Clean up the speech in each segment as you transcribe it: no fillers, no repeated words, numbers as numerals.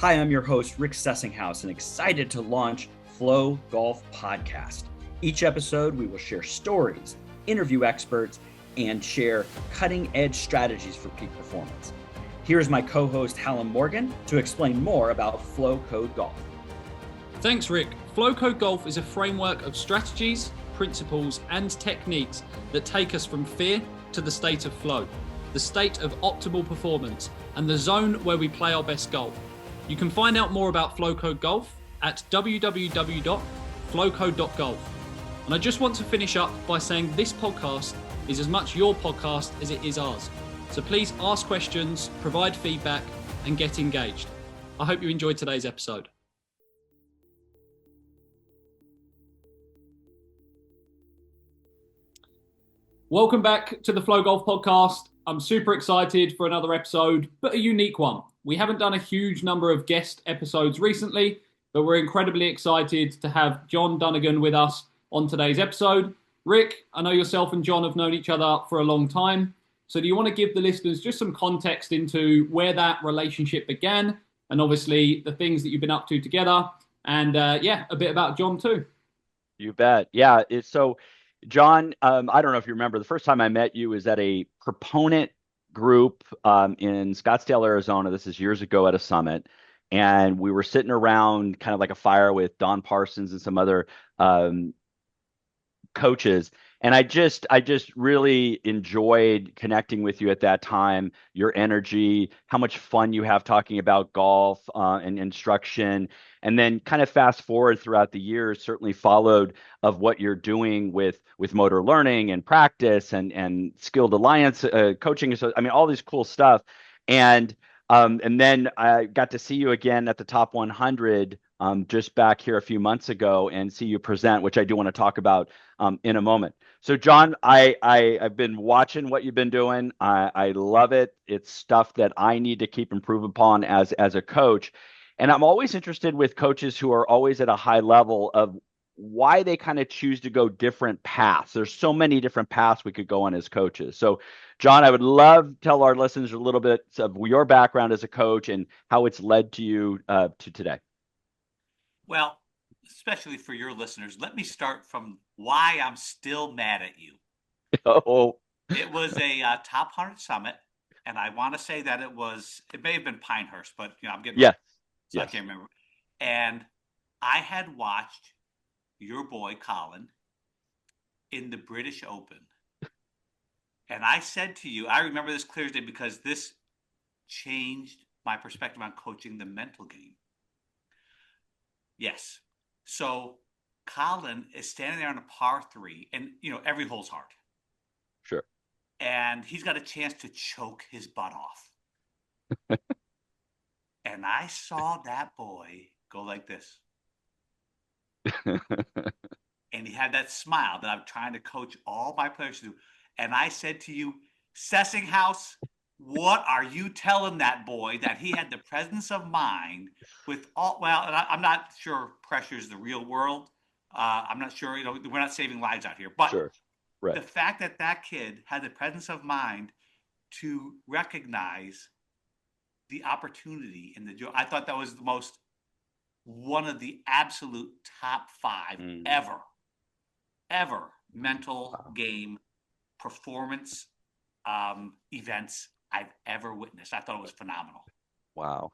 Hi, I'm your host, Rick Sessinghouse, and excited to launch Flow Golf Podcast. Each episode, we will share stories, interview experts, and share cutting-edge strategies for peak performance. Here's my co-host, Hallam Morgan, to explain more about Flow Code Golf. Thanks, Rick. Flow Code Golf is a framework of strategies, principles, and techniques that take us from fear to the state of flow, the state of optimal performance, and the zone where we play our best golf. You can find out more about Flow Code Golf at www.flowcode.golf. And I just want to finish up by saying this podcast is as much your podcast as it is ours. So please ask questions, provide feedback, and get engaged. I hope you enjoyed today's episode. Welcome back to the Flow Golf Podcast. I'm super excited for another episode, but a unique one. We haven't done a huge number of guest episodes recently, but we're incredibly excited to have John Dunigan with us on today's episode. Rick, I know yourself and John have known each other for a long time. So do you want to give the listeners just some context into where that relationship began and obviously the things that you've been up to together and a bit about John too? You bet. Yeah. So John, I don't know if you remember, the first time I met you was at a proponent group in Scottsdale, Arizona. This is years ago at a summit. And we were sitting around kind of like a fire with Don Parsons and some other coaches. And I just really enjoyed connecting with you at that time, your energy, how much fun you have talking about golf and instruction. And then kind of fast forward throughout the years, certainly followed of what you're doing with motor learning and practice and skilled alliance coaching. So, I mean, all this cool stuff. And then I got to see you again at the top 100 just back here a few months ago and see you present, which I do want to talk about in a moment. So, John, I've been watching what you've been doing. I love it. It's stuff that I need to keep improving upon as a coach. And I'm always interested with coaches who are always at a high level of why they kind of choose to go different paths. There's so many different paths we could go on as coaches. So, John, I would love to tell our listeners a little bit of your background as a coach and how it's led to you to today. Well, especially for your listeners, let me start from why I'm still mad at you. Oh, It was a top 100 summit, and I want to say that it may have been Pinehurst, but I'm getting so I can't remember. And I had watched your boy Colin in the British Open, and I said to you, I remember this clear as day because this changed my perspective on coaching the mental game. Yes. So Colin is standing there on a par 3, and every hole's hard. Sure. And he's got a chance to choke his butt off. And I saw that boy go like this. And he had that smile that I'm trying to coach all my players to do. And I said to you, Sessinghouse, what are you telling that boy that he had the presence of mind with all, well, and I'm not sure pressure is the real world. I'm not sure, we're not saving lives out here, but sure. Right. The fact that that kid had the presence of mind to recognize the opportunity in the joy, I thought that was one of the absolute top 5 ever mental game performance events I've ever witnessed. I thought it was phenomenal. Wow.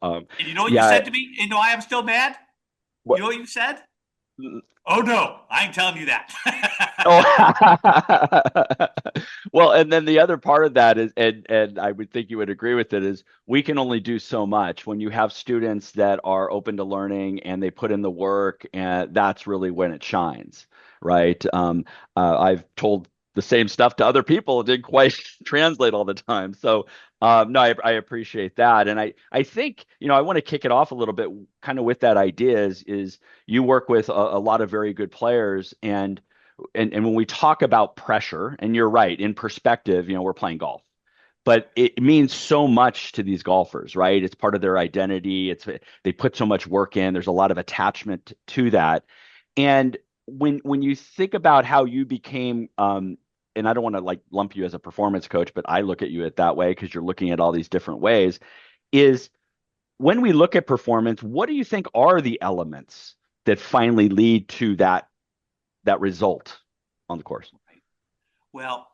And you know what you said to me? You know I am still mad? What? You know what you said? Oh, no, I ain't telling you that. Well, and then the other part of that is, and I would think you would agree with it, is we can only do so much when you have students that are open to learning and they put in the work, and that's really when it shines, right? I've told the same stuff to other people. It didn't quite translate all the time. So no, I appreciate that. And I think, I want to kick it off a little bit kind of with that idea is you work with a lot of very good players. And when we talk about pressure, and you're right, in perspective, we're playing golf. But it means so much to these golfers, right? It's part of their identity. They put so much work in. There's a lot of attachment to that. And when you think about how you became and I don't want to lump you as a performance coach, but I look at you that way because you're looking at all these different ways, is when we look at performance, what do you think are the elements that finally lead to that result on the course? Well,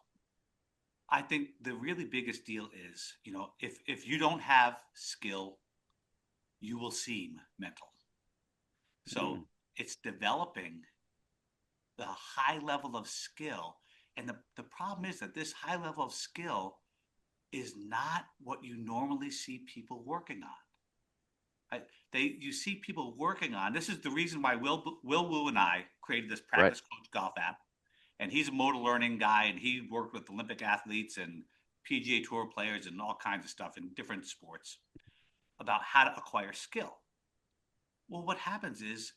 I think the really biggest deal is, if you don't have skill, you will seem mental. So it's developing the high level of skill. And the problem is that this high level of skill is not what you normally see people working on. Right? You see people working on. This is the reason why Will Wu and I created this Practice Coach Golf app, and he's a motor learning guy, and he worked with Olympic athletes and PGA Tour players and all kinds of stuff in different sports about how to acquire skill. Well, what happens is,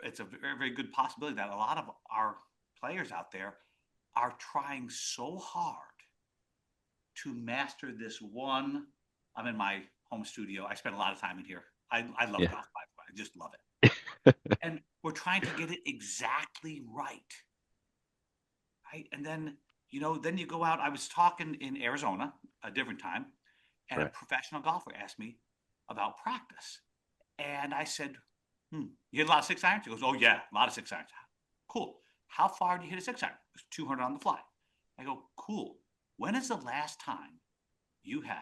it's a very, very good possibility that a lot of our players out there are trying so hard to master this one. I'm in my home studio. I spend a lot of time in here. I love golf, by the way. I just love it. And we're trying to get it exactly right. And then, then you go out. I was talking in Arizona a different time, and a professional golfer asked me about practice. And I said, you hit a lot of 6-irons? He goes, oh, yeah, a lot of 6-irons. Cool. How far do you hit a 6-iron? It was 200 on the fly. I go, cool. When is the last time you had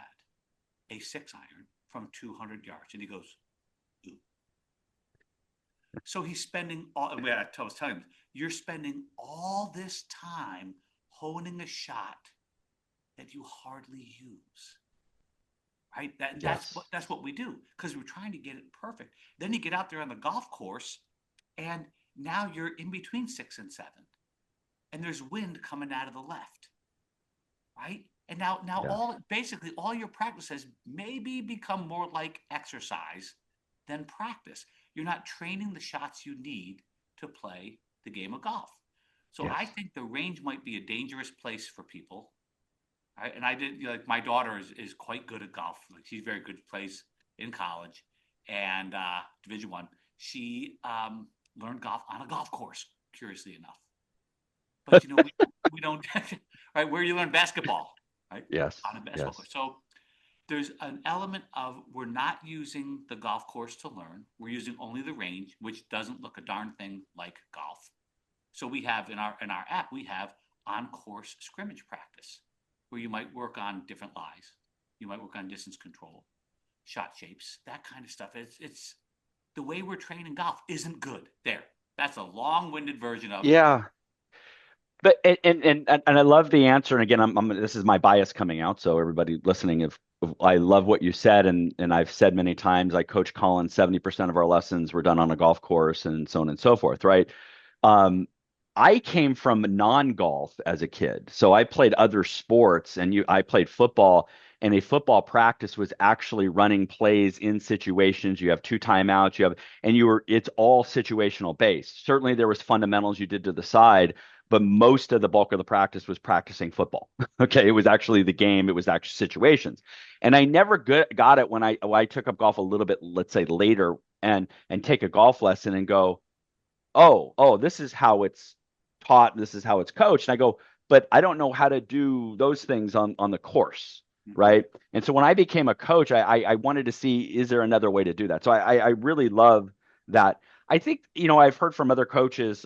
a 6-iron from 200 yards? And he goes, ooh. So he's spending I was telling him, you're spending all this time honing a shot that you hardly use. Right? That's what we do, because we're trying to get it perfect. Then you get out there on the golf course, and now you're in between 6 and 7, and there's wind coming out of the left. Right? And now all your practice has maybe become more like exercise than practice. You're not training the shots you need to play the game of golf. So I think the range might be a dangerous place for people. Right? And I did, my daughter is quite good at golf. Like, she's very good, plays in college and Division I. She learned golf on a golf course, curiously enough. But we don't right, where you learn basketball, right? Yes. On a basketball course. So there's an element of, we're not using the golf course to learn. We're using only the range, which doesn't look a darn thing like golf. So we have in our app, we have on-course scrimmage practice, where you might work on different lies. You might work on distance control, shot shapes, that kind of stuff. It's the way we're training golf isn't good. That's a long-winded version of it. But and I love the answer. And again, this is my bias coming out. So everybody listening, if I love what you said, and I've said many times, I coach Colin, 70% of our lessons were done on a golf course, and so on and so forth, right? I came from non-golf as a kid, so I played other sports, and I played football. And a football practice was actually running plays in situations. You have 2 timeouts, it's all situational based. Certainly there was fundamentals you did to the side, but most of the bulk of the practice was practicing football. Okay. It was actually the game. It was actually situations. And I never got it when I took up golf a little bit, let's say later, and take a golf lesson and go, oh, this is how it's taught. This is how it's coached. And I go, but I don't know how to do those things on the course. Right. And so when I became a coach, I wanted to see, is there another way to do that? So I really love that. I think, I've heard from other coaches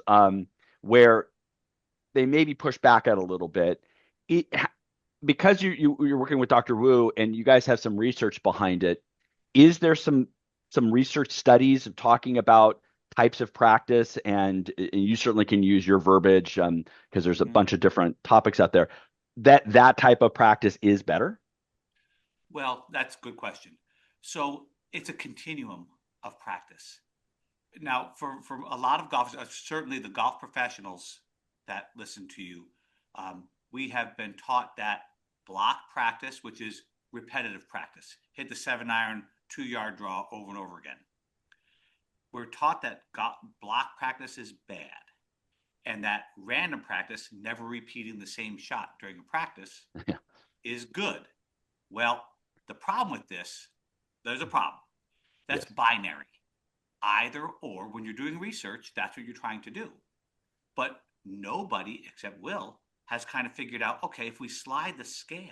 where they maybe push back at a little bit. Because you're working with Dr. Wu and you guys have some research behind it, is there some research studies talking about types of practice? And you certainly can use your verbiage because there's a bunch of different topics out there, that type of practice is better? Well, that's a good question. So it's a continuum of practice. Now, for a lot of golfers, certainly the golf professionals that listen to you, we have been taught that block practice, which is repetitive practice, hit the 7-iron, 2-yard draw over and over again. We're taught that block practice is bad, and that random practice, never repeating the same shot during a practice, is good. Well, the problem with this, there's a problem. That's binary. Either or. When you're doing research, that's what you're trying to do. But nobody except Will has kind of figured out, okay, if we slide the scale,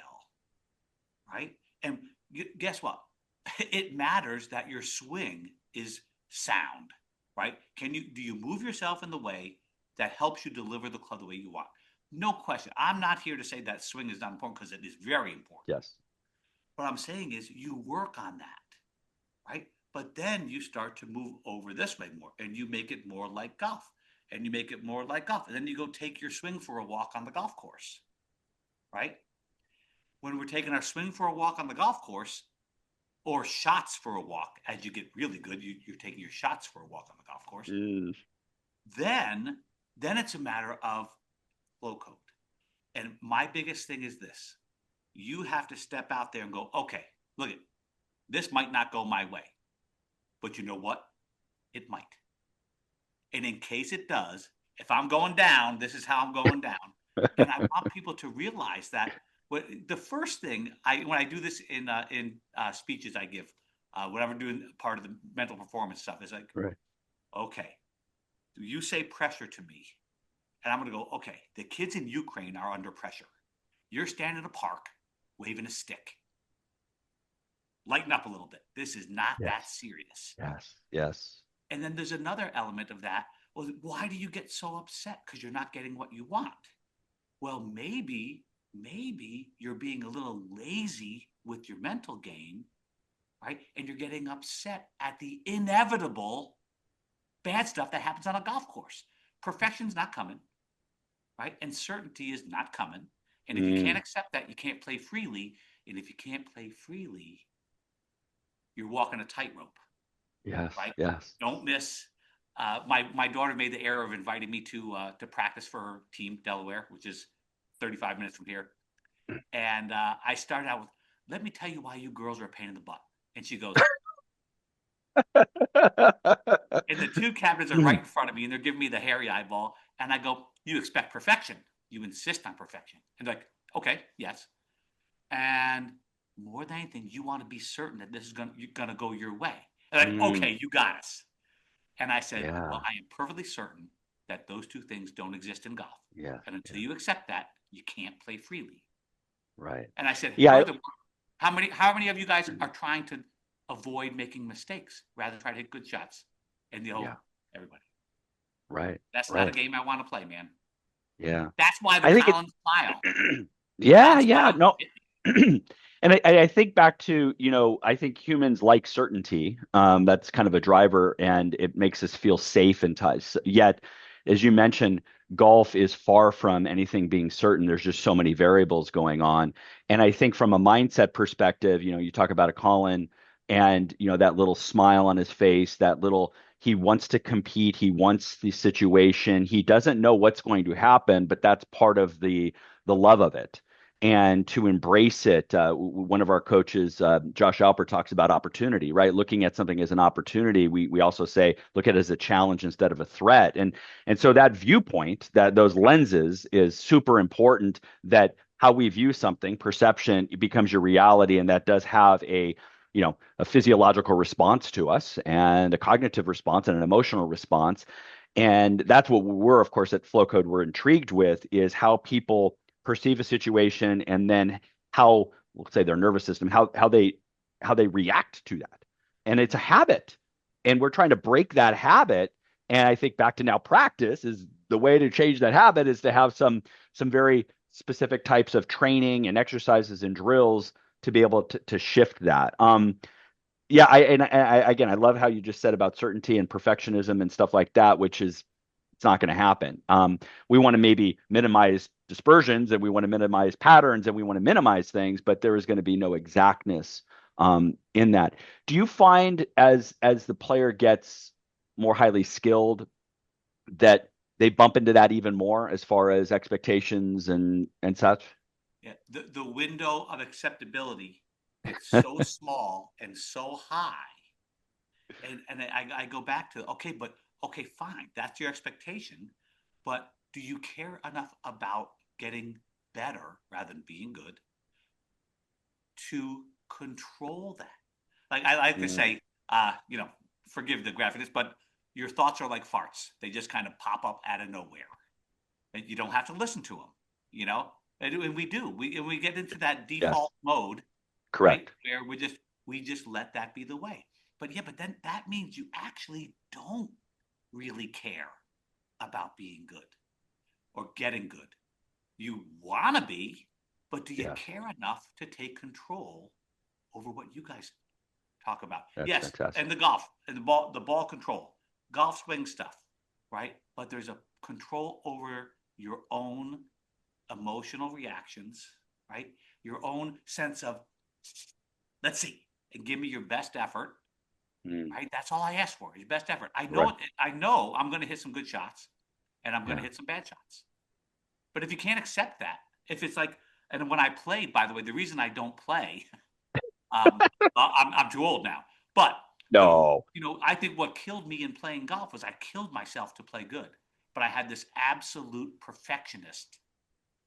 right? And guess what? it matters that your swing is sound, right? Do you move yourself in the way that helps you deliver the club the way you want? No question. I'm not here to say that swing is not important, because it is very important. Yes. What I'm saying is you work on that, right? But then you start to move over this way more, and you make it more like golf, and you make it more like golf. And then you go take your swing for a walk on the golf course, right? When we're taking our swing for a walk on the golf course, or shots for a walk, as you get really good, you're taking your shots for a walk on the golf course. Then it's a matter of flow code. And my biggest thing is this: you have to step out there and go, okay, look it, this might not go my way, but you know what? It might. And in case it does, if I'm going down, this is how I'm going down. And I want people to realize that the first thing when I do this in speeches I give, whenever I'm doing part of the mental performance stuff, is like, right. Okay, you say pressure to me, and I'm going to go, okay, the kids in Ukraine are under pressure. You're standing in a park waving a stick. Lighten up a little bit. This is not that serious. Yes. And then there's another element of that. Well, why do you get so upset? Because you're not getting what you want. Well, maybe you're being a little lazy with your mental game, right? And you're getting upset at the inevitable bad stuff that happens on a golf course. Perfection's not coming, right? And certainty is not coming. And if you can't accept that, you can't play freely. And if you can't play freely, you're walking a tightrope. Yes. Right? Yes. Don't miss. My daughter made the error of inviting me to practice for her team, Delaware, which is 35 minutes from here. And I started out with, let me tell you why you girls are a pain in the butt. And she goes, and the two captains are right in front of me, and they're giving me the hairy eyeball. And I go, you expect perfection. You insist on perfection. And they're like, okay, yes. And more than anything, you want to be certain that this is going to go your way. And like, okay, you got us. And I said, well, I am perfectly certain that those two things don't exist in golf. Yeah. And until you accept that, you can't play freely. Right. And I said, yeah, how many of you guys are trying to avoid making mistakes rather than try to hit good shots? And everybody. Right. That's not a game I want to play, man. Yeah. That's why the Collins smile. Yeah. No. And I think back to, I think humans like certainty. That's kind of a driver, and it makes us feel safe and yet, as you mentioned, golf is far from anything being certain. There's just so many variables going on. And I think from a mindset perspective, you talk about a Colin and, that little smile on his face, he wants to compete. He wants the situation. He doesn't know what's going to happen, but that's part of the love of it. And to embrace it. One of our coaches, Josh Alpert, talks about opportunity, right? Looking at something as an opportunity. We also say, look at it as a challenge instead of a threat. And so that viewpoint, those lenses is super important, that how we view something, perception, it becomes your reality. And that does have a physiological response to us, and a cognitive response, and an emotional response. And that's what we're, of course, at Flow Code, we're intrigued with, is how people perceive a situation, and then how, let's say, their nervous system, how they react to that. And it's a habit, and we're trying to break that habit. And I think back to now, practice is the way to change that habit, is to have some very specific types of training and exercises and drills to be able to shift that. Yeah, again, I love how you just said about certainty and perfectionism and stuff like that, which is, it's not going to happen. We want to maybe minimize dispersions, and we want to minimize patterns, and we want to minimize things, but there is going to be no exactness in that. Do you find as the player gets more highly skilled that they bump into that even more as far as expectations and such? Yeah, the window of acceptability, it's so small and so high. And I go back to, okay, fine, that's your expectation, but do you care enough about getting better rather than being good to control that? Like I like to say, forgive the graphics, but your thoughts are like farts. They just kind of pop up out of nowhere. And you don't have to listen to them, And we do. We get into that default mode. Correct. Right, where we just let that be the way. But then that means you actually don't really care about being good or getting good. You want to be, but do you care enough to take control over what you guys talk about? That's yes, fantastic. and the golf and the ball control, golf swing stuff, right? But there's a control over your own emotional reactions, right? Your own sense of, let's see, and give me your best effort, right? That's all I ask for, your best effort. I know I know I'm going to hit some good shots, and I'm going to hit some bad shots. But if you can't accept that, if it's like, and when I played, by the way, the reason I don't play, I'm too old now. But no, I think what killed me in playing golf was I killed myself to play good. But I had this absolute perfectionist.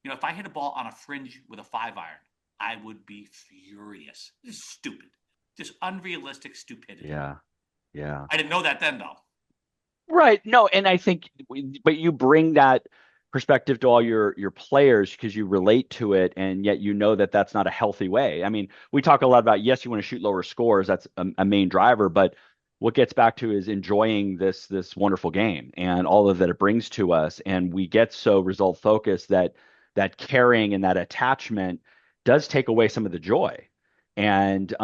If I hit a ball on a fringe with a 5-iron, I would be furious. This is stupid. Just unrealistic stupidity. Yeah. I didn't know that then, though. Right. No, and I think, but you bring that perspective to all your players because you relate to it, and yet that that's not a healthy way. I mean, we talk a lot about, yes, you want to shoot lower scores. That's a main driver, but what gets back to is enjoying this wonderful game and all of that it brings to us. And we get so result focused that caring and that attachment does take away some of the joy. And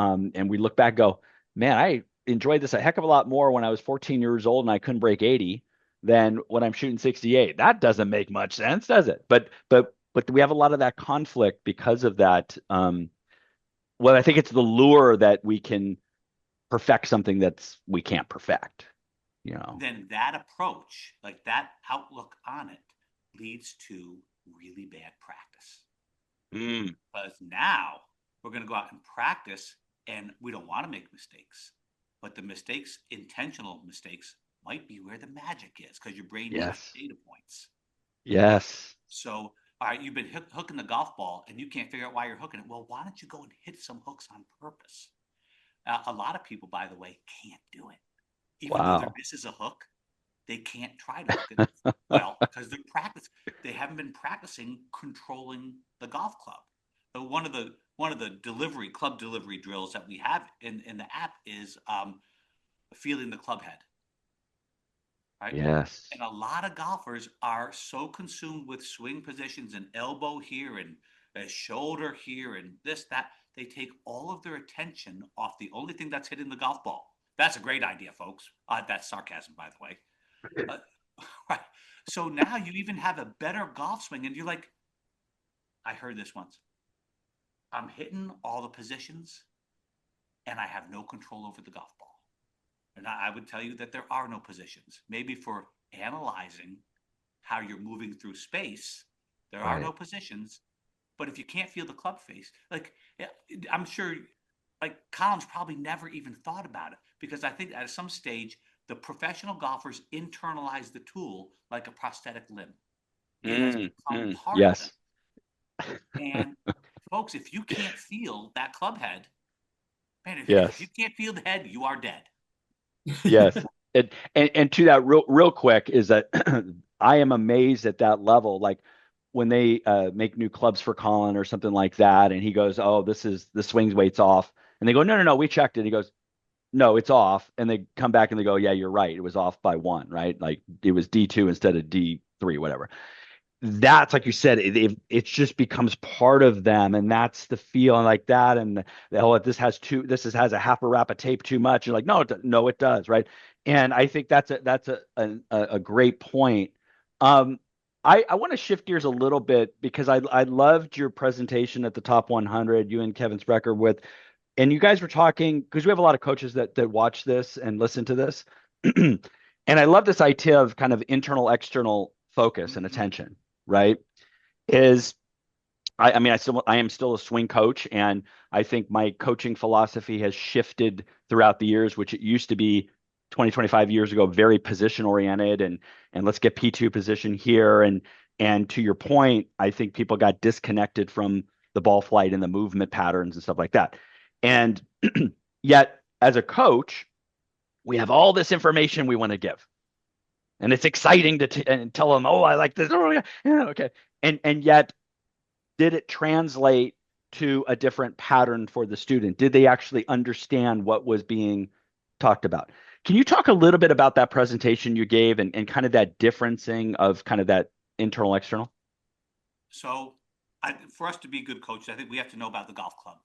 we look back and go, man, I enjoyed this a heck of a lot more when I was 14 years old and I couldn't break 80 than when I'm shooting 68. That doesn't make much sense, does it? But we have a lot of that conflict because of that. Well, I think it's the lure that we can perfect something we can't perfect. Then that approach, like that outlook on it, leads to really bad practice. Because now we're going to go out and practice, and we don't want to make mistakes. But the mistakes, intentional mistakes, might be where the magic is because your brain needs data points. Yes. So, all right, you've been hooking the golf ball and you can't figure out why you're hooking it. Well, why don't you go and hit some hooks on purpose? A lot of people, by the way, can't do it. Even though there misses a hook, they can't try to hook it well because they haven't been practicing controlling the golf club. So one of the club delivery drills that we have in the app is feeling the club head. Right? Yes. And a lot of golfers are so consumed with swing positions and elbow here and a shoulder here and this, that, they take all of their attention off the only thing that's hitting the golf ball. That's a great idea, folks. That's sarcasm, by the way. Right. So now you even have a better golf swing, and you're like, I heard this once. I'm hitting all the positions, and I have no control over the golf ball. And I would tell you that there are no positions. Maybe for analyzing how you're moving through space, there are no positions. But if you can't feel the club face, like I'm sure, like Colin's probably never even thought about it because I think at some stage the professional golfers internalize the tool like a prosthetic limb. It has become part of them. And folks, if you can't feel that club head, man, if you can't feel the head, you are dead. Yes. And to that real quick is that I am amazed at that level. Like when they make new clubs for Colin or something like that, and he goes, "Oh, the swing weight's off," and they go, "No, we checked it." He goes, "No, it's off," and they come back and they go, "Yeah, you're right. It was off by 1, right? Like it was D2 instead of D3, whatever." That's like you said, it just becomes part of them, and that's the feeling like that. And this has a half a wrap of tape too much. You're like, no, it does, right? And I think that's a great point. I want to shift gears a little bit because I loved your presentation at the top 100, you and Kevin Sprecher and you guys were talking because we have a lot of coaches that watch this and listen to this, and I love this idea of kind of internal external focus and attention. Right? I am still a swing coach, and I think my coaching philosophy has shifted throughout the years, which it used to be 20, 25 years ago, very position oriented and let's get P2 position here. And to your point, I think people got disconnected from the ball flight and the movement patterns and stuff like that. And yet as a coach, we have all this information we want to give. And it's exciting to and tell them, oh, I like this. Oh, yeah, okay. And yet, did it translate to a different pattern for the student? Did they actually understand what was being talked about? Can you talk a little bit about that presentation you gave and kind of that differencing of kind of that internal external? So for us to be good coaches, I think we have to know about the golf club,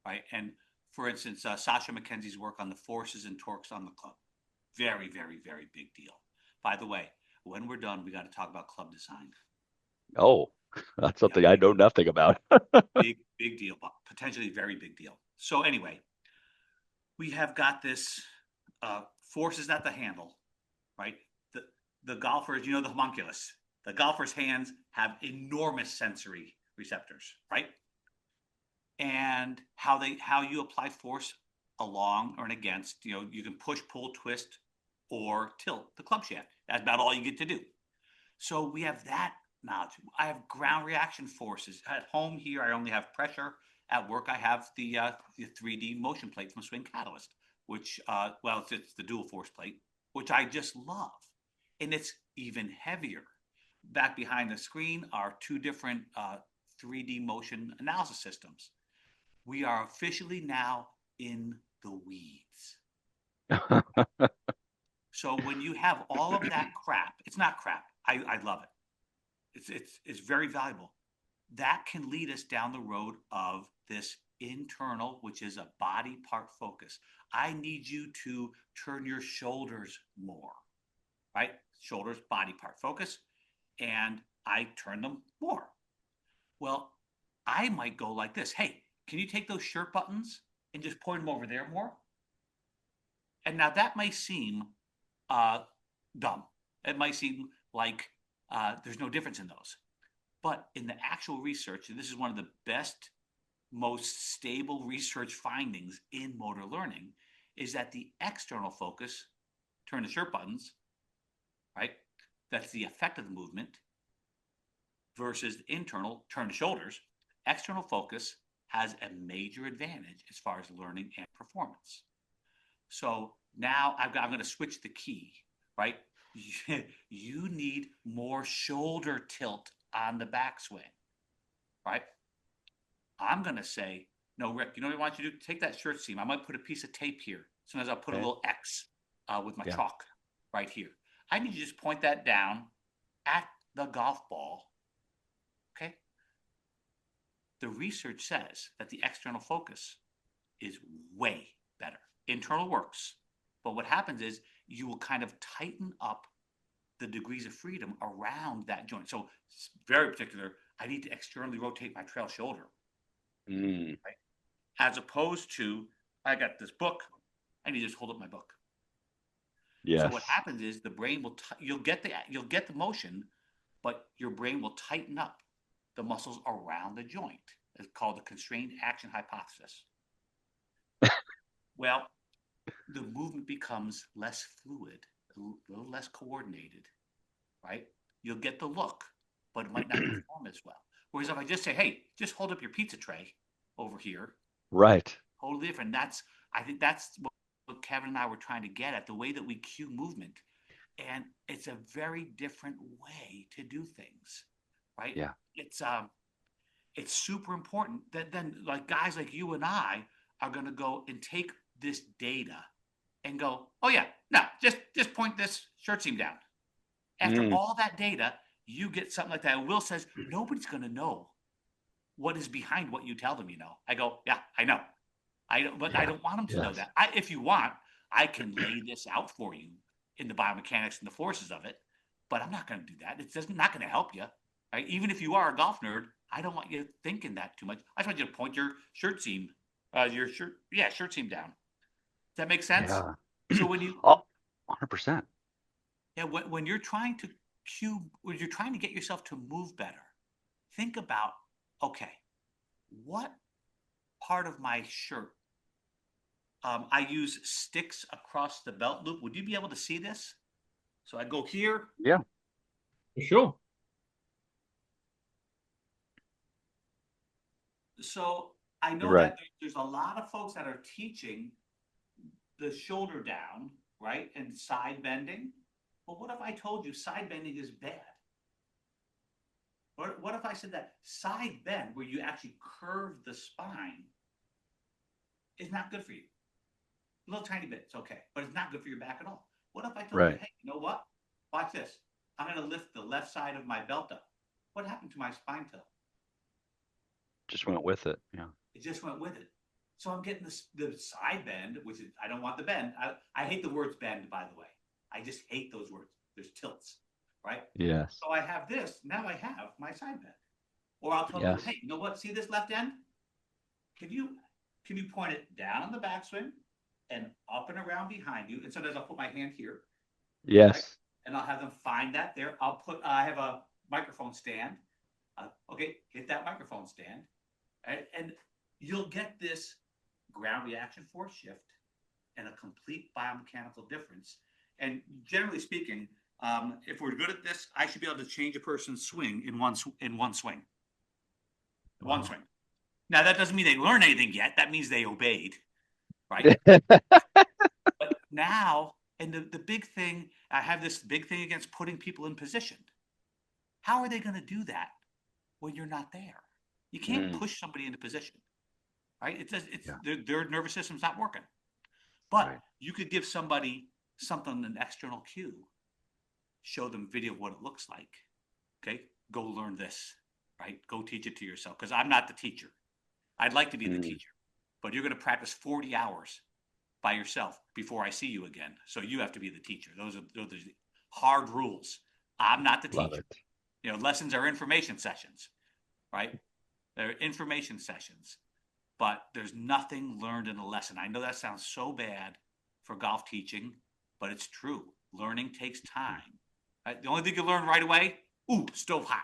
right? And for instance, Sasha McKenzie's work on the forces and torques on the club, very, very, very big deal. By the way, when we're done, we got to talk about club design. Oh, that's something I know nothing about. big deal, potentially very big deal. So anyway, we have got this forces at the handle, right? The golfers, the homunculus. The golfer's hands have enormous sensory receptors, right? And how you apply force along or against, you can push, pull, twist, or tilt the club shaft. That's about all you get to do. So we have that knowledge. I have ground reaction forces. At home here, I only have pressure. At work, I have the 3D motion plate from Swing Catalyst, which, it's the dual force plate, which I just love. And it's even heavier. Back behind the screen are two different 3D motion analysis systems. We are officially now in the weeds. So when you have all of that crap, it's not crap. I love it. It's very valuable. That can lead us down the road of this internal, which is a body part focus. I need you to turn your shoulders more, right? Shoulders, body part focus. And I turn them more. Well, I might go like this. Hey, can you take those shirt buttons and just point them over there more? And now that might seem dumb. It might seem like there's no difference in those. But in the actual research, and this is one of the best, most stable research findings in motor learning, is that the external focus, turn the shirt buttons, right? That's the effect of the movement, versus the internal, turn the shoulders. External focus has a major advantage as far as learning and performance. So now I'm going to switch the key, right? You need more shoulder tilt on the backswing, right? I'm going to say, no, Rick, you know what I want you to do? Take that shirt seam. I might put a piece of tape here. Sometimes I'll put a little X with my chalk right here. I need you to just point that down at the golf ball, okay? The research says that the external focus is way better. Internal works, but what happens is you will kind of tighten up the degrees of freedom around that joint. So it's very particular. I need to externally rotate my trail shoulder. Right? As opposed to, I got this book, I need to just hold up my book. Yes. So what happens is the brain will, you'll get the motion, but your brain will tighten up the muscles around the joint. It's called the constrained action hypothesis. Well, the movement becomes less fluid, a little less coordinated, right? You'll get the look, but it might not perform as well. Whereas if I just say, hey, just hold up your pizza tray over here. Right. Totally different. I think that's what Kevin and I were trying to get at, the way that we cue movement. And it's a very different way to do things, right? Yeah. It's super important that then like guys like you and I are going to go and take this data and go, oh yeah, no, just point this shirt seam down. After all that data, you get something like that. And Will says, nobody's going to know what is behind what you tell them, I go, yeah, I know. I don't want them to know that. If you want, I can lay this out for you in the biomechanics and the forces of it, but I'm not going to do that. It's just not going to help you. Right? Even if you are a golf nerd, I don't want you thinking that too much. I just want you to point your shirt seam, shirt seam down. Does that make sense? Yeah. So when you 100%. Yeah, when you're trying to when you're trying to get yourself to move better, think about, okay, what part of my shirt? I use sticks across the belt loop. Would you be able to see this? So I go here. Yeah. For sure. So I know that there's a lot of folks that are teaching the shoulder down, right, and side bending. But what if I told you side bending is bad? What if I said that side bend where you actually curve the spine is not good for you? A little tiny bit, it's okay, but it's not good for your back at all. What if I told you, hey, you know what? Watch this. I'm going to lift the left side of my belt up. What happened to my spine tilt? Just went with it. Yeah. It just went with it. So I'm getting the side bend, which is, I don't want the bend. I hate the words bend, by the way. I just hate those words. There's tilts, right? Yes. So I have this. Now I have my side bend. Or I'll tell you, hey, you know what? See this left end? Can you point it down on the backswing and up and around behind you? And sometimes I'll put my hand here. Yes. Right? And I'll have them find that there. I have a microphone stand. Okay, hit that microphone stand. Right? And you'll get this ground reaction force shift and a complete biomechanical difference. And generally speaking, if we're good at this, I should be able to change a person's swing in one swing. One swing. Now, that doesn't mean they learn anything yet. That means they obeyed, right? But now, and the big thing, I have this big thing against putting people in position. How are they going to do that when you're not there? You can't push somebody into position, right? Their nervous system's not working. But you could give somebody something, an external cue, show them video of what it looks like. Okay, go learn this, right? Go teach it to yourself, because I'm not the teacher. I'd like to be the teacher, but you're going to practice 40 hours by yourself before I see you again. So you have to be the teacher. Those are the hard rules. I'm not the teacher. Love it. You know, lessons are information sessions, right? They're information sessions, but there's nothing learned in a lesson. I know that sounds so bad for golf teaching, but it's true. Learning takes time. Right? The only thing you learn right away, stove hot.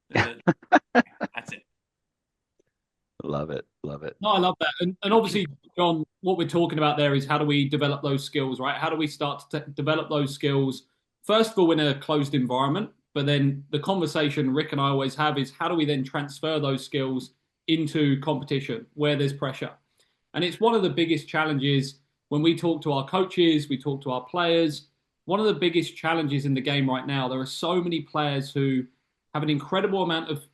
That's it. Love it. Love it. No, I love that. And obviously, John, what we're talking about there is how do we develop those skills, right? How do we start to develop those skills, first of all, in a closed environment, but then the conversation Rick and I always have is how do we then transfer those skills into competition where there's pressure? And it's one of the biggest challenges when we talk to our coaches, we talk to our players. One of the biggest challenges in the game right now, there are so many players who have an incredible amount of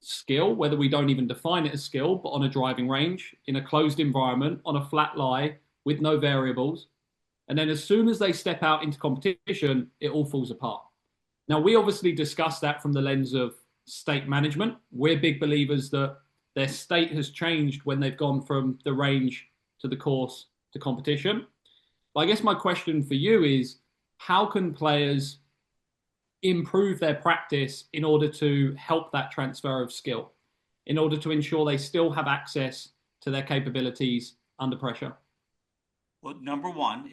skill, whether we don't even define it as skill, but on a driving range, in a closed environment, on a flat lie, with no variables. And then as soon as they step out into competition, it all falls apart. Now, we obviously discuss that from the lens of state management. We're big believers that their state has changed when they've gone from the range to the course to competition. But I guess my question for you is, how can players improve their practice in order to help that transfer of skill, in order to ensure they still have access to their capabilities under pressure? Well, number one,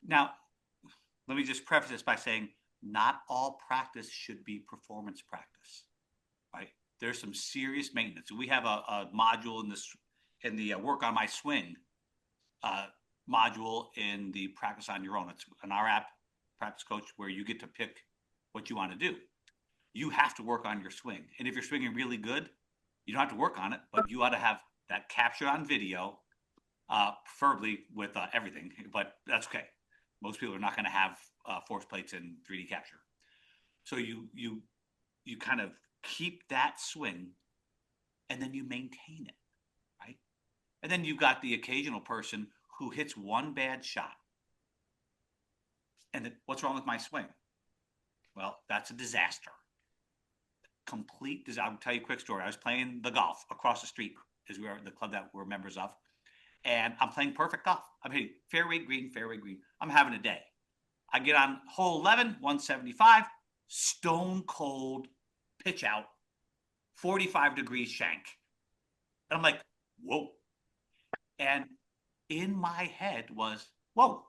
now, let me just preface this by saying not all practice should be performance practice, right? There's some serious maintenance. We have a module in the work on my swing module in the practice on your own. It's an our app, Practice Coach, where you get to pick what you want to do. You have to work on your swing. And if you're swinging really good, you don't have to work on it, but you ought to have that captured on video, preferably with everything, but that's okay. Most people are not going to have force plates in 3D capture. So you kind of keep that swing and then you maintain it, right? And then you've got the occasional person who hits one bad shot. And what's wrong with my swing? Well, that's a disaster. Complete disaster. I'll tell you a quick story. I was playing the golf across the street, as we are the club that we're members of. And I'm playing perfect golf. I'm hitting fairway green. I'm having a day. I get on hole 11, 175, stone cold pitch out, 45 degrees shank. And I'm like, whoa. And in my head was, whoa.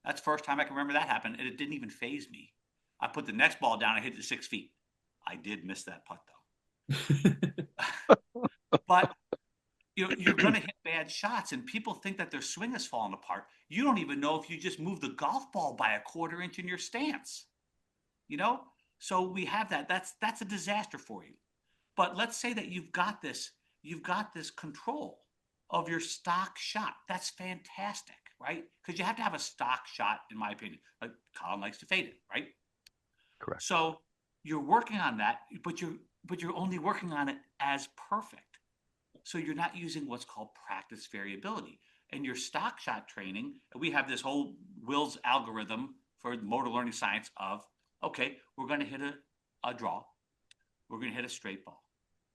That's the first time I can remember that happened, and it didn't even faze me. I put the next ball down, I hit it 6 feet. I did miss that putt, though. But you're going to hit bad shots, and people think that their swing has fallen apart. You don't even know if you just moved the golf ball by a quarter inch in your stance. You know? So we have that. That's a disaster for you. But let's say that you've got this control of your stock shot. That's fantastic, right? Because you have to have a stock shot, in my opinion. Like Colin likes to fade it, right? Correct. So you're working on that, but you're only working on it as perfect. So you're not using what's called practice variability. And your stock shot training, we have this whole Will's algorithm for motor learning science of, okay, we're going to hit a draw. We're going to hit a straight ball.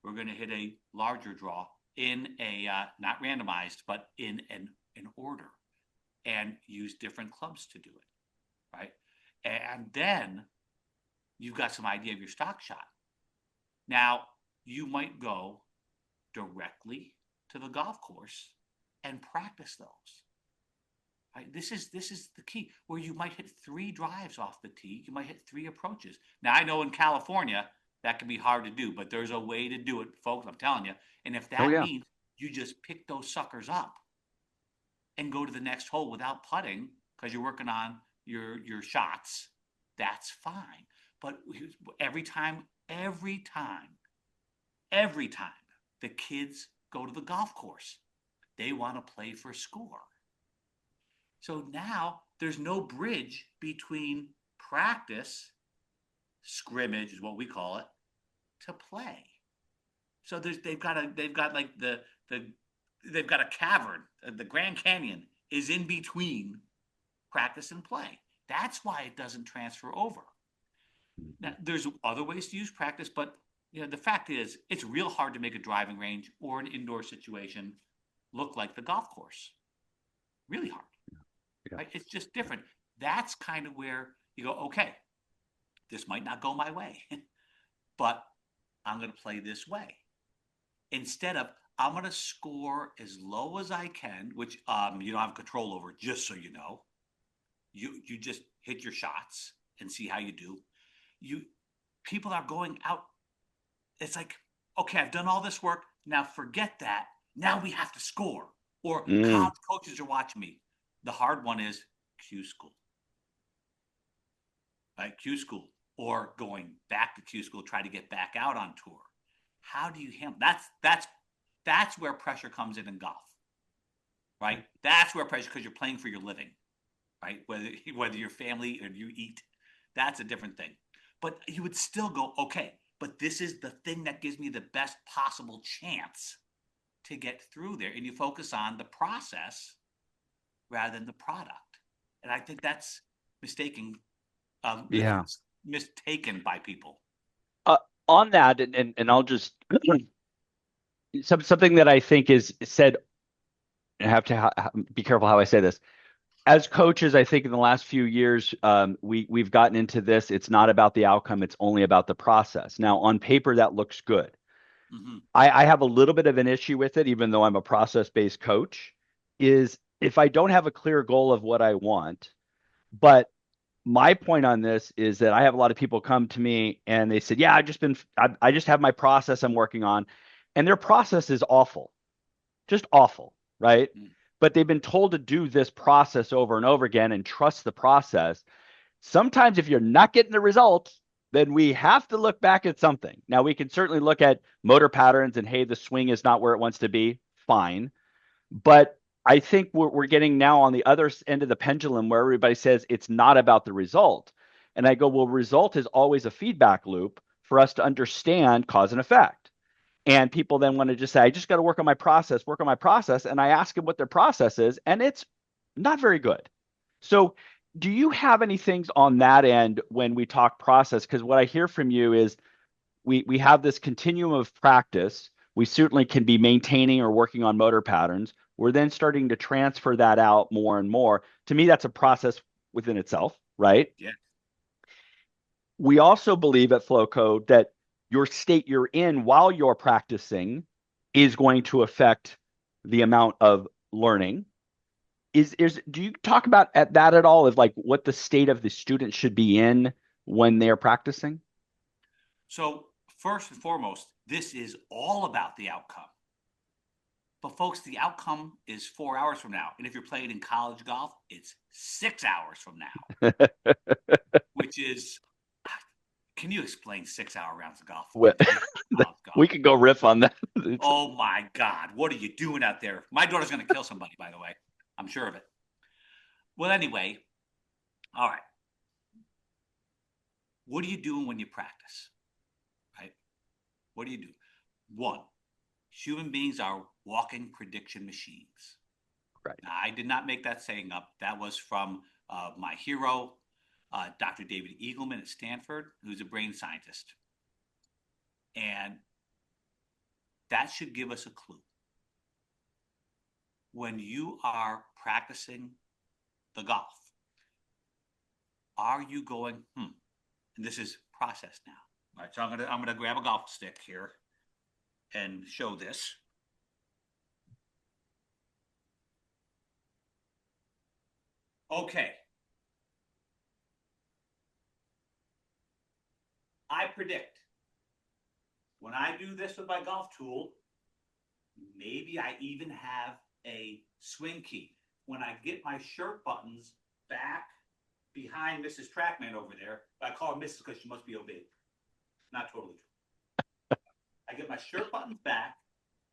We're going to hit a larger draw in a, not randomized, but in an order, and use different clubs to do it, right? And then you've got some idea of your stock shot. Now, you might go directly to the golf course and practice those. Right? This is the key, where you might hit 3 drives off the tee. You might hit 3 approaches. Now, I know in California that can be hard to do, but there's a way to do it, folks. I'm telling you. And if that means you just pick those suckers up and go to the next hole without putting because you're working on your shots, that's fine. But every time the kids go to the golf course, they want to play for score. So now there's no bridge between practice, scrimmage is what we call it, to play. So they've got a cavern. The Grand Canyon is in between practice and play. That's why it doesn't transfer over. Now, there's other ways to use practice, but the fact is, it's real hard to make a driving range or an indoor situation look like the golf course. Really hard. Yeah. Right? It's just different. That's kind of where you go, okay, this might not go my way, but I'm going to play this way. Instead of, I'm going to score as low as I can, which you don't have control over, just so you know. You just hit your shots and see how you do. People are going out. It's like, okay, I've done all this work. Now forget that. Now we have to score. Or college coaches are watching me. The hard one is Q school. Right? Q school. Or going back to Q school, try to get back out on tour. How do you handle that's where pressure comes in golf. Right? That's where pressure, because you're playing for your living. Right? Whether your family or you eat, that's a different thing. But you would still go, okay, but this is the thing that gives me the best possible chance to get through there. And you focus on the process rather than the product. And I think that's mistaken by people. On that, and I'll just something that I think is said, I have to be careful how I say this. As coaches, I think in the last few years, we've gotten into this. It's not about the outcome. It's only about the process. Now, on paper, that looks good. Mm-hmm. I have a little bit of an issue with it, even though I'm a process-based coach, is if I don't have a clear goal of what I want. But my point on this is that I have a lot of people come to me and they said, yeah, I just have my process I'm working on. And their process is awful, just awful, right? Mm-hmm. But they've been told to do this process over and over again and trust the process. Sometimes if you're not getting the results, then we have to look back at something. Now, we can certainly look at motor patterns and, hey, the swing is not where it wants to be. Fine. But I think we're getting now on the other end of the pendulum where everybody says it's not about the result. And I go, well, result is always a feedback loop for us to understand cause and effect. And people then want to just say, I just got to work on my process. And I ask them what their process is, and it's not very good. So do you have any things on that end when we talk process? Because what I hear from you is we have this continuum of practice. We certainly can be maintaining or working on motor patterns. We're then starting to transfer that out more and more. To me, that's a process within itself, right? Yeah. We also believe at Flow Code that your state you're in while you're practicing is going to affect the amount of learning. Do you talk about that at all, of like what the state of the student should be in when they're practicing? So first and foremost, this is all about the outcome. But folks, the outcome is 4 hours from now. And if you're playing in college golf, it's 6 hours from now, which is, can you explain 6-hour rounds of golf? Well, we could go riff on that. Oh my God. What are you doing out there? My daughter's going to kill somebody, by the way. I'm sure of it. Well, anyway, all right. what are you doing when you practice? Right? What do you do? One, human beings are walking prediction machines. Right. Now, I did not make that saying up. That was from my hero, Dr. David Eagleman at Stanford, who's a brain scientist. And that should give us a clue. When you are practicing the golf, are you going, and this is process now. All right, so I'm gonna grab a golf stick here and show this. Okay. I predict when I do this with my golf tool, maybe I even have a swing key. When I get my shirt buttons back behind Mrs. Trackman over there, I call her Mrs. because she must be obeyed. Not totally true. I get my shirt buttons back,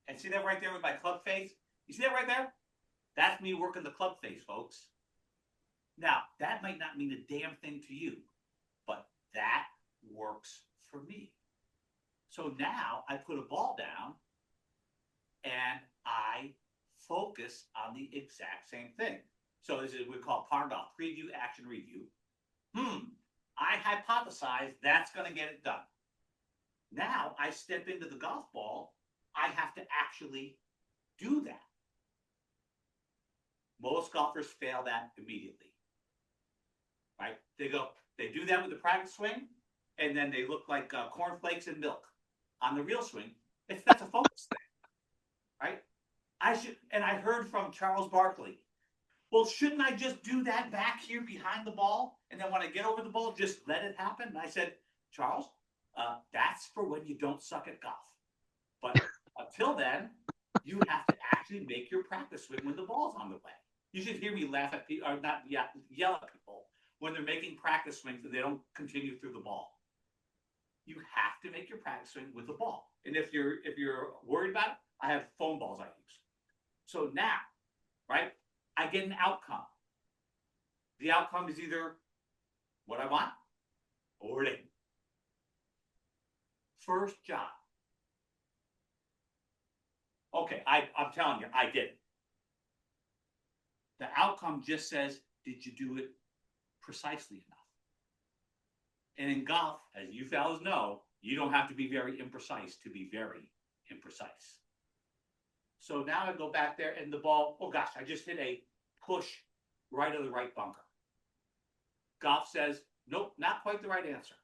and see that right there with my club face? You see that right there? That's me working the club face, folks. Now, that might not mean a damn thing to you, but that works for me. So now I put a ball down and I focus on the exact same thing. So this is what we call par golf, preview, action, review. I hypothesize that's going to get it done. Now I step into the golf ball. I have to actually do that. Most golfers fail that immediately. Right? They do that with the practice swing, and then they look like cornflakes and milk. On the real swing, that's a focus thing, right? I heard from Charles Barkley, well, shouldn't I just do that back here behind the ball, and then when I get over the ball, just let it happen? And I said, Charles, that's for when you don't suck at golf. But until then, you have to actually make your practice swing when the ball's on the way. You should hear me laugh at people, or not yell at people when they're making practice swings and they don't continue through the ball. You have to make your practice swing with the ball. And if you're worried about it, I have foam balls I use. So now, right, I get an outcome. The outcome is either what I want or it ain't. First job. Okay, I'm telling you, I did it. The outcome just says, did you do it precisely enough? And in golf, as you fellas know, you don't have to be very imprecise to be very imprecise. So now I go back there and the ball, oh gosh, I just hit a push right of the right bunker. Golf says, nope, not quite the right answer.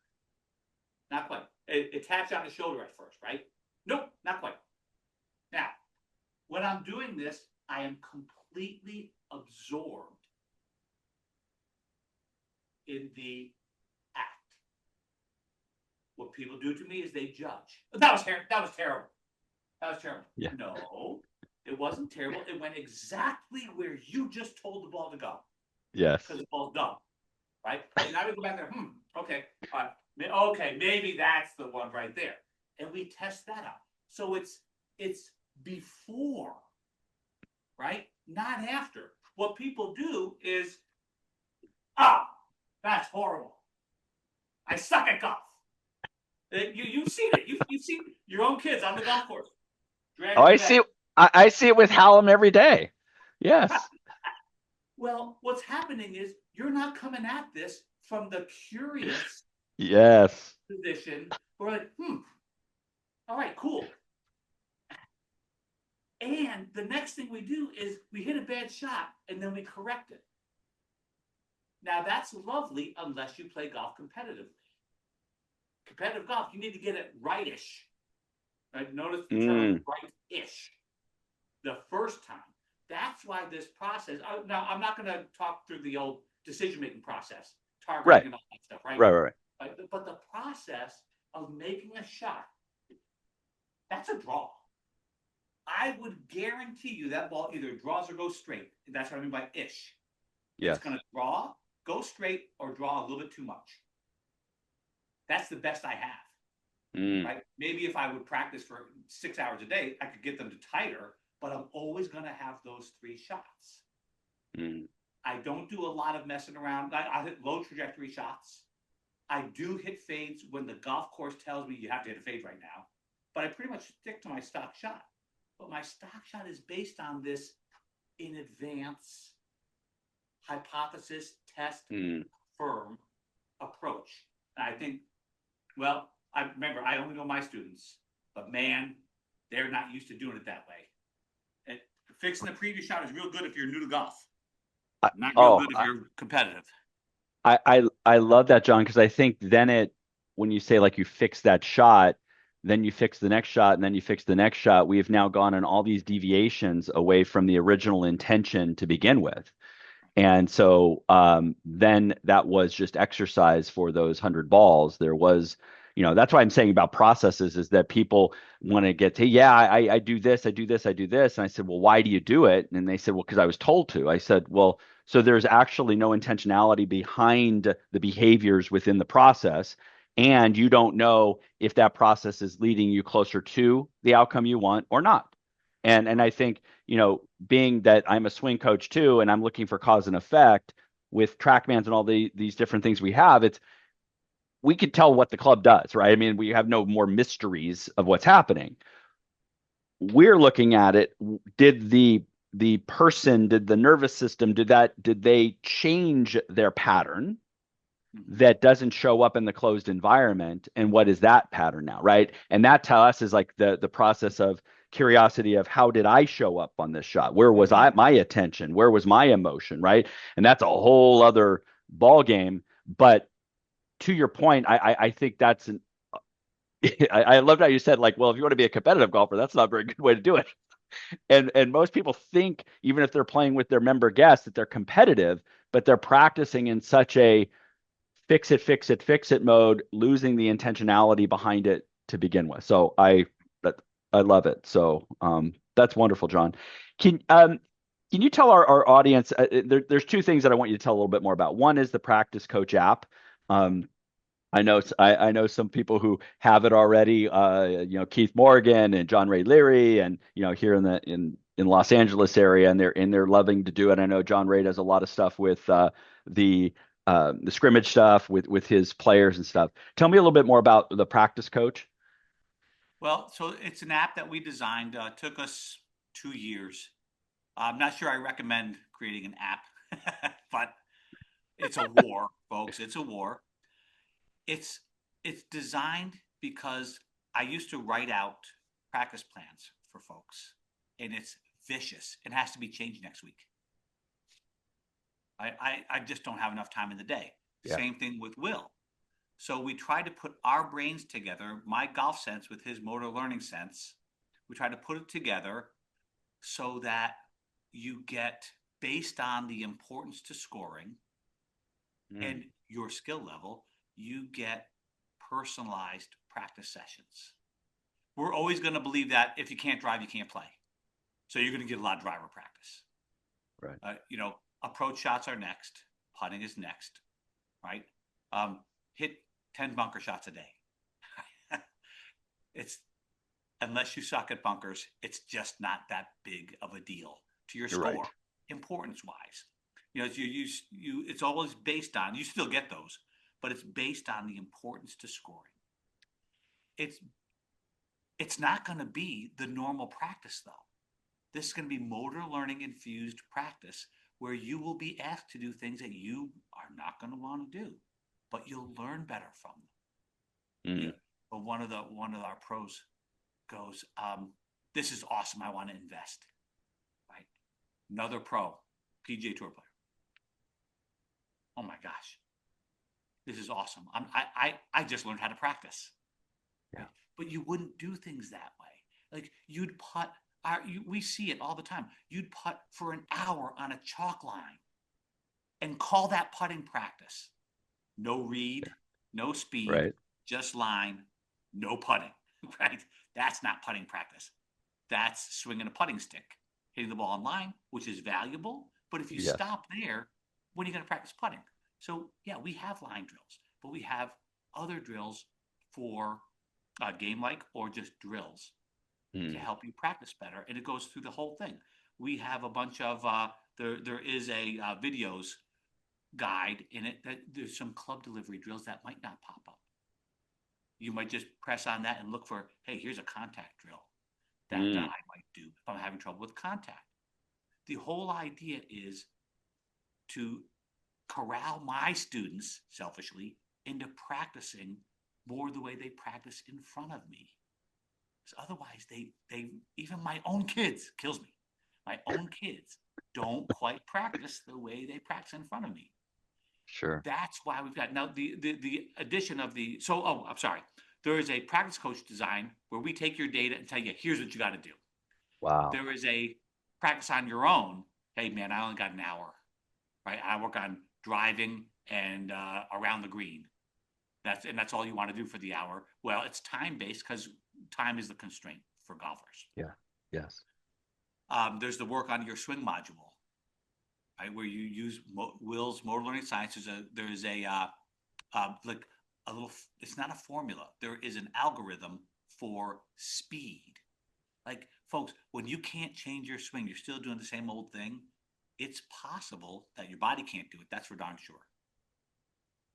Not quite. It taps on the shoulder at first, right? Nope, not quite. Now, when I'm doing this, I am completely absorbed in the act. What people do to me is they judge. That was terrible. That was terrible. Yeah. No, it wasn't terrible. It went exactly where you just told the ball to go. Yes. Because the ball's dumb, right? And now we go back there. Okay, all right. Okay, maybe that's the one right there, and we test that out. So it's before, right? Not after. What people do is, that's horrible. I suck at golf. You've seen it. You've seen your own kids on the golf course. I see. I see it with Hallam every day. Yes. Well, what's happening is you're not coming at this from the curious yes position. We're like, all right, cool. And the next thing we do is we hit a bad shot and then we correct it. Now that's lovely unless you play golf competitively. Competitive golf, you need to get it rightish. Right? Notice the term right-ish. The first time. That's why this process. Now, I'm not going to talk through the old decision-making process, targeting and all that stuff, right? Right. But the process of making a shot, that's a draw. I would guarantee you that ball either draws or goes straight. That's what I mean by ish. Yes. It's going to draw, go straight, or draw a little bit too much. That's the best I have. Right? Maybe if I would practice for 6 hours a day, I could get them to tighter, but I'm always going to have those 3 shots. I don't do a lot of messing around. I hit low trajectory shots. I do hit fades when the golf course tells me you have to hit a fade right now, but I pretty much stick to my stock shot. But my stock shot is based on this in advance hypothesis, test, firm approach. And I think, well, I remember I only know my students, but man, they're not used to doing it that way. And fixing the previous shot is real good if you're new to golf. Not real good if you're competitive. I love that, John, because I think then when you say like you fix that shot, then you fix the next shot, and then you fix the next shot, we have now gone on all these deviations away from the original intention to begin with. And so then that was just exercise for those 100 balls. There was, that's why I'm saying about processes is that people want to get to, I do this, I do this, I do this. And I said, well, why do you do it? And they said, well, because I was told to. I said, well, so there's actually no intentionality behind the behaviors within the process. And you don't know if that process is leading you closer to the outcome you want or not. And I think, being that I'm a swing coach too, and I'm looking for cause and effect with TrackMans and all these different things we have, we could tell what the club does, right? I mean, we have no more mysteries of what's happening. We're looking at it. Did the nervous system, did they change their pattern that doesn't show up in the closed environment? And what is that pattern now, right? And that to us is like the process of curiosity of how did I show up on this shot? Where was my attention? Where was my emotion, right? And that's a whole other ball game. But to your point, I think that's I loved how you said, like, well, if you want to be a competitive golfer, that's not a very good way to do it. And most people think, even if they're playing with their member guests, that they're competitive, but they're practicing in such a fix it mode, losing the intentionality behind it to begin with. So I love it. So that's wonderful, John. Can you tell our audience? There's two things that I want you to tell a little bit more about. One is the Practice Coach app. I know some people who have it already. Keith Morgan and John Ray Leary, and here in Los Angeles area, and they're loving to do it. I know John Ray does a lot of stuff with the scrimmage stuff with his players and stuff. Tell me a little bit more about the Practice Coach. Well, so it's an app that we designed. Took us 2 years. I'm not sure I recommend creating an app, but it's a war, folks. It's a war. It's designed because I used to write out practice plans for folks, and it's vicious. It has to be changed next week. I just don't have enough time in the day. Yeah. Same thing with Will. So we try to put our brains together, my golf sense with his motor learning sense. We try to put it together so that you get, based on the importance to scoring and your skill level, you get personalized practice sessions. We're always going to believe that if you can't drive, you can't play. So you're going to get a lot of driver practice. Right. Approach shots are next. Putting is next, right? Hit 10 bunker shots a day. It's, unless you suck at bunkers, it's just not that big of a deal to your score, right, importance-wise. It's always based on, you still get those, but it's based on the importance to scoring. It's not going to be the normal practice, though. This is going to be motor learning infused practice, where you will be asked to do things that you are not going to want to do, but you'll learn better from them. But one of our pros goes, "This is awesome. I want to invest." Right? Another pro, PGA Tour player. Oh my gosh, this is awesome. I just learned how to practice. Yeah. But you wouldn't do things that way. Like you'd putt. We see it all the time. You'd putt for an hour on a chalk line and call that putting practice. No read, no speed, right, just line, no putting, right? That's not putting practice. That's swinging a putting stick, hitting the ball on line, which is valuable. But if you stop there, when are you going to practice putting? So, yeah, we have line drills, but we have other drills for game-like or just drills to help you practice better. And it goes through the whole thing. We have a bunch of, there is a videos guide in it that there's some club delivery drills that might not pop up. You might just press on that and look for, hey, here's a contact drill that I might do if I'm having trouble with contact. The whole idea is to corral my students, selfishly, into practicing more the way they practice in front of me. Because otherwise, they even my own kids, kills me. My own kids don't quite practice the way they practice in front of me. Sure. That's why we've got now the addition of the, I'm sorry. There is a practice coach design where we take your data and tell you, here's what you got to do. Wow. There is a practice on your own. Hey man, I only got an hour, right? I work on driving and around the green. That's all you want to do for the hour. Well, it's time-based because time is the constraint for golfers. Yeah. Yes. There's the work on your swing module, right, where you use Will's Motor Learning Science. There's a like a little. It's not a formula. There is an algorithm for speed. Like, folks, when you can't change your swing, you're still doing the same old thing. It's possible that your body can't do it. That's for darn sure.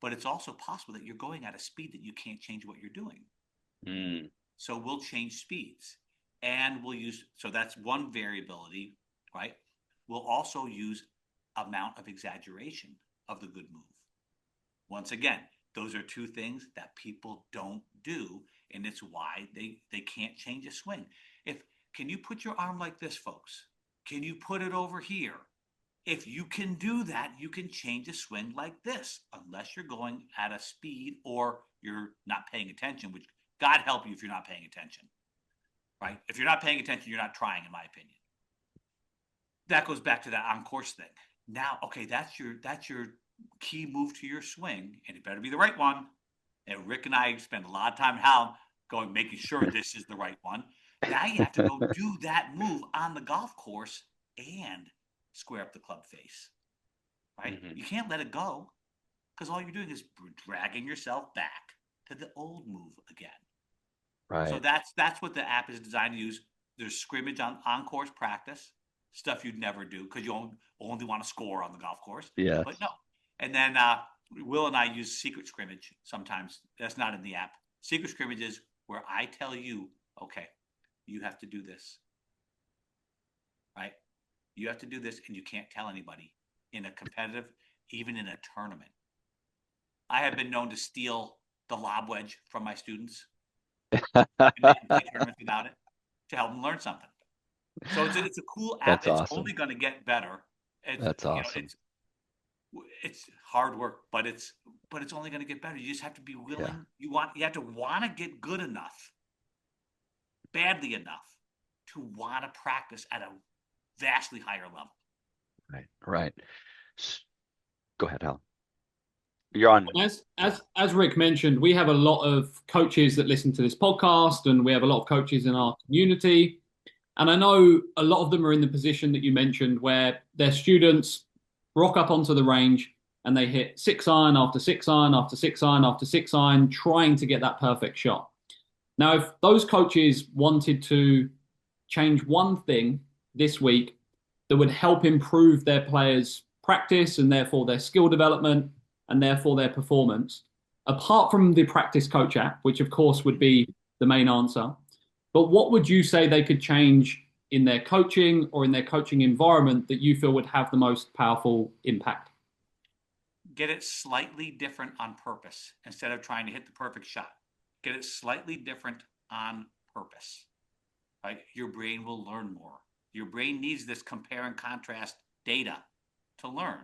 But it's also possible that you're going at a speed that you can't change what you're doing. So we'll change speeds. And we'll use, so that's one variability, right? We'll also use amount of exaggeration of the good move. Once again, those are two things that people don't do, and it's why they can't change a swing. Can you put your arm like this, folks? Can you put it over here? If you can do that, you can change a swing like this, unless you're going at a speed or you're not paying attention, which God help you if you're not paying attention. Right? If you're not paying attention, you're not trying, in my opinion. That goes back to that on-course thing. Now, okay, that's your key move to your swing, and it better be the right one. And Rick and I spend a lot of time making sure this is the right one. Now you have to go do that move on the golf course and square up the club face. Right? You can't let it go, because all you're doing is dragging yourself back to the old move again. Right. So that's what the app is designed to use. There's scrimmage on course practice, stuff you'd never do because you only want to score on the golf course. Yeah. But no. And then Will and I use secret scrimmage sometimes. That's not in the app. Secret scrimmage is where I tell you, okay, you have to do this. Right? You have to do this, and you can't tell anybody in a competitive, even in a tournament. I have been known to steal the lob wedge from my students. And they can play tournaments without it to help them learn something. So it's a cool app. That's it's awesome. only going to get better. That's awesome. It's hard work, but it's only going to get better. You just have to be willing. Yeah. You have to want to get good enough, badly enough, to want to practice at a vastly higher level. Right. Go ahead, Hal. You're on. As Rick mentioned, we have a lot of coaches that listen to this podcast, and we have a lot of coaches in our community. And I know a lot of them are in the position that you mentioned, where their students rock up onto the range and they hit 6-iron after 6-iron after 6-iron after 6-iron, trying to get that perfect shot. Now, if those coaches wanted to change one thing this week that would help improve their players' practice and therefore their skill development and therefore their performance, apart from the practice coach app, which of course would be the main answer, but what would you say they could change in their coaching or in their coaching environment that you feel would have the most powerful impact? Get it slightly different on purpose instead of trying to hit the perfect shot. Get it slightly different on purpose. Right? Your brain will learn more. Your brain needs this compare and contrast data to learn.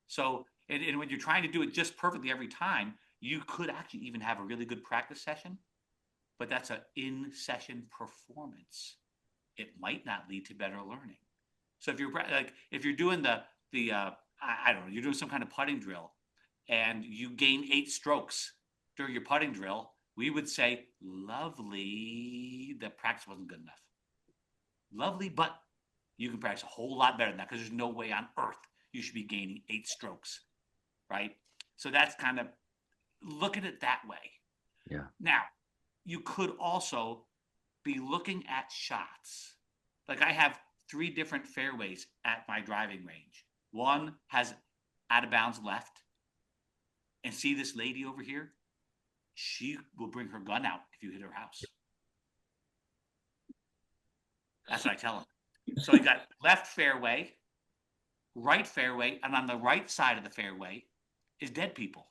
So, and when you're trying to do it just perfectly every time, you could actually even have a really good practice session, but that's an in-session performance. It might not lead to better learning. So if you're doing I don't know, you're doing some kind of putting drill and you gain 8 strokes during your putting drill, we would say, lovely, the practice wasn't good enough. Lovely, but you can practice a whole lot better than that, because there's no way on earth you should be gaining 8 strokes, right? So that's kind of, look at it that way. Yeah. Now, you could also be looking at shots. Like I have 3 different fairways at my driving range. One has out of bounds left and see this lady over here, she will bring her gun out if you hit her house. That's what I tell him. So you got left fairway, right fairway, and on the right side of the fairway is dead people.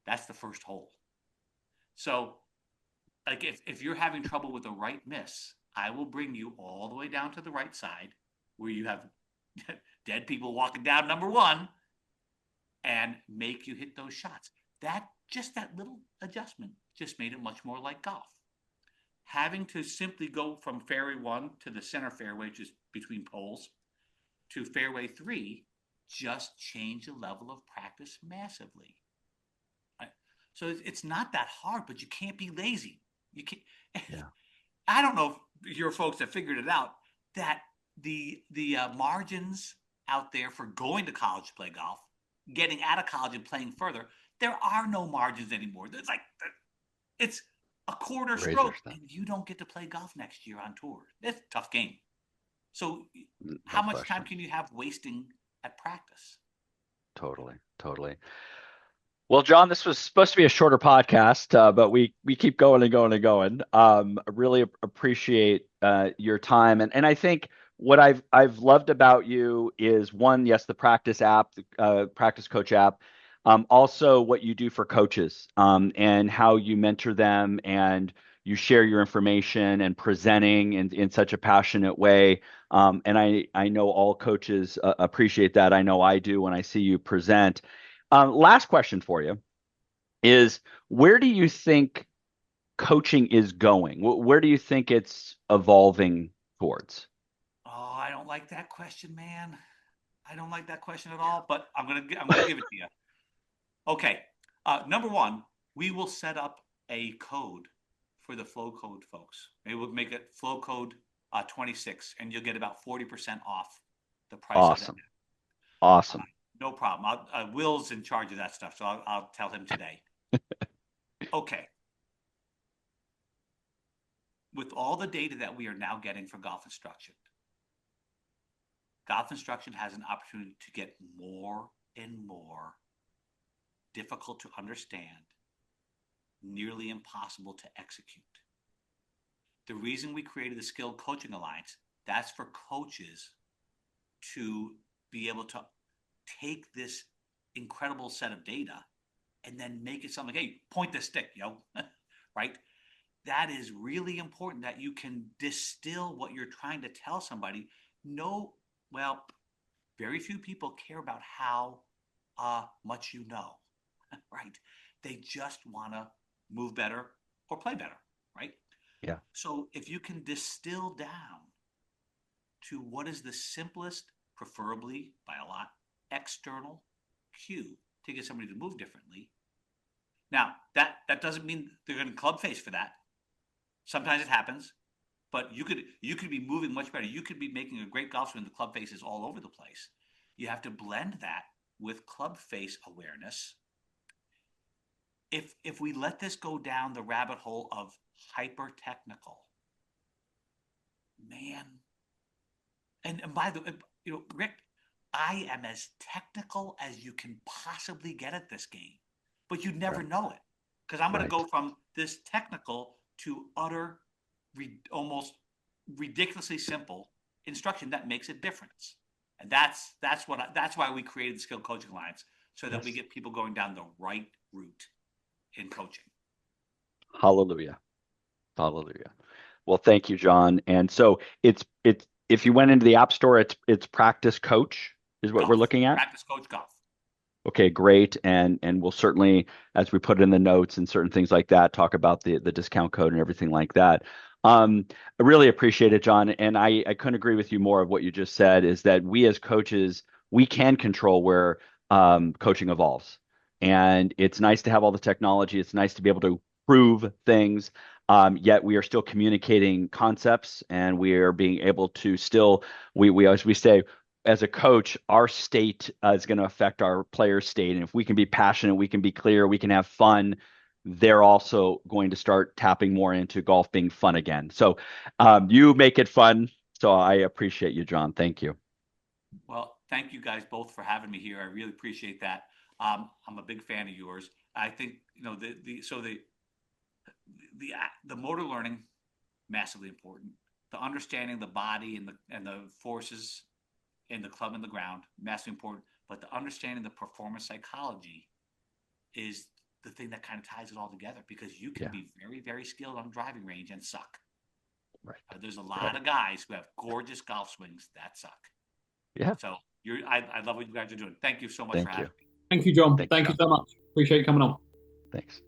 That's the first hole. So like if you're having trouble with a right miss, I will bring you all the way down to the right side where you have dead people walking down number one and make you hit those shots. That little adjustment just made it much more like golf. Having to simply go from fairway 1 to the center fairway, which is between poles, to fairway 3 just changed the level of practice massively. Right? So it's not that hard, but you can't be lazy. You can't. Yeah. I don't know if your folks have figured it out that the margins out there for going to college to play golf, getting out of college and playing further, there are no margins anymore. It's a quarter stroke, and you don't get to play golf next year on tour. It's a tough game. So how much time can you have wasting at practice? Totally. Well, John, this was supposed to be a shorter podcast, but we keep going and going and going. I really appreciate your time, and I think what I've loved about you is one, yes, the practice app, practice coach app. Also, what you do for coaches and how you mentor them and you share your information and presenting in such a passionate way. And I know all coaches appreciate that. I know I do when I see you present. Last question for you is, where do you think coaching is going? Where do you think it's evolving towards? Oh, I don't like that question, man. I don't like that question at all, but I'm gonna give it to you. Okay. Number one, we will set up a code for the flow code folks. Maybe we'll make it flow code 26, and you'll get about 40% off the price. Awesome. No problem. Will's in charge of that stuff, so I'll tell him today. Okay. With all the data that we are now getting for golf instruction has an opportunity to get more and more difficult to understand, nearly impossible to execute. The reason we created the Skilled Coaching Alliance, that's for coaches to be able to take this incredible set of data and then make it something like, hey, point the stick, right? That is really important, that you can distill what you're trying to tell somebody. Very few people care about how much you know, right? They just want to move better or play better, right? Yeah. So if you can distill down to what is the simplest, preferably by a lot, external cue to get somebody to move differently. Now, that doesn't mean they're going to club face for that. Sometimes it happens, but you could be moving much better. You could be making a great golf swing. The club face is all over the place. You have to blend that with club face awareness. If we let this go down the rabbit hole of hyper technical, man, and by the way, Rick, I am as technical as you can possibly get at this game, but you never know it, because I'm going to go from this technical to utter, almost ridiculously simple instruction that makes a difference. And that's why we created the Skilled Coaching Alliance, so that we get people going down the right route in coaching. Hallelujah. Well, thank you, John. And so it's if you went into the App Store, it's Practice Coach is what we're looking at. Practice Coach Golf. Okay, great. And we'll certainly, as we put it in the notes and certain things like that, talk about the discount code and everything like that. I really appreciate it, John. And I couldn't agree with you more of what you just said, is that we as coaches, we can control where coaching evolves. And it's nice to have all the technology. It's nice to be able to prove things. Yet we are still communicating concepts, and we are being able to still, we say, as a coach, our state is going to affect our players' state. And if we can be passionate, we can be clear, we can have fun, they're also going to start tapping more into golf being fun again. So you make it fun. So I appreciate you, John. Thank you. Well, thank you guys both for having me here. I really appreciate that. I'm a big fan of yours. I think, the motor learning, massively important. The understanding the body and the forces in the club and the ground, massively important. But the understanding the performance psychology is the thing that kind of ties it all together, because you can be very, very skilled on driving range and suck. Right. There's a lot of guys who have gorgeous golf swings that suck. Yeah. So I love what you guys are doing. Thank you so much for having me. Thank you, John. Thank you so much. Appreciate you coming on. Thanks.